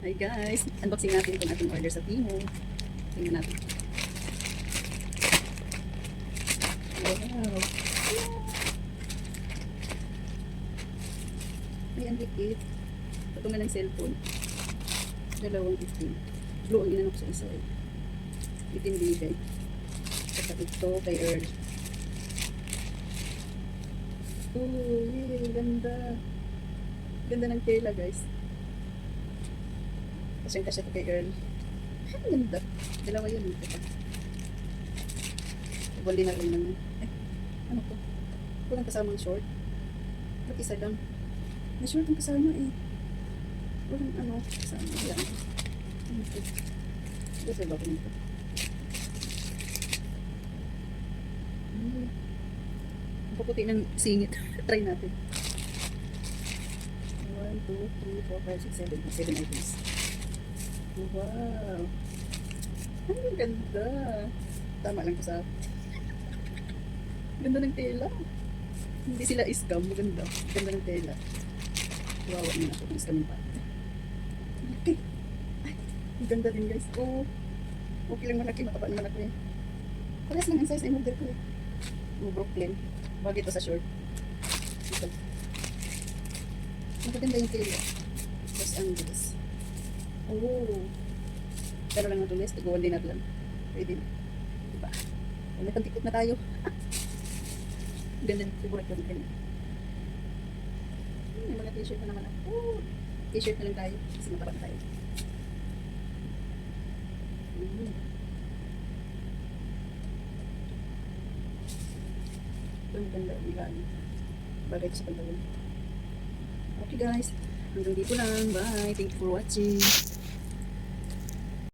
Hi guys, unboxing natin itong ating order sa Timo. Tingnan natin. Wow. Ay, ang likit. Patungan ng cellphone. Dalawang itim. Blue ang inanok sa isa eh. Itim bigay. Saka ito kay Earl. Oh, yay, ganda. Ganda ng tela guys. Kasya ito kay Earl. Ang ganda. Dalawa yun. Ibali na rin naman. Ano to? Walang kasamang short. Ba't isa lang? May short ang kasama eh. Walang ano, kasama. Yan. Ano to? Gusto ba ko nito? Ang puputi ng singit. Try natin. 1, 2, 3, 4, 5, 6, 7. 7 items. Wow! Ang ganda! Tama lang ko sa ganda ng tela. Hindi sila scam. Maganda. Ganda ng tela. Wow, ano na ako. Scam pa. Okay. Ay, ang ganda din guys. Oh, okay lang malaki. Mataba naman ako eh. Pares lang ang size na order ko eh. Oh, Brooklyn. Bagay ito sa short. Ito. Maganda yung tela. Los Angeles. Oh. Pero lang na tulis. Tiguan din natin. Pwede na. Diba? Nagkantikot na tayo. Ganda ng favorite ko din. May mga t-shirt na naman ako. T-shirt na lang tayo. Kasi mataba na tayo. Ang ganda ang ilalim. Bagay ko sa pantalon. Okay guys. Hanggang dito lang. Bye. Thank you for watching.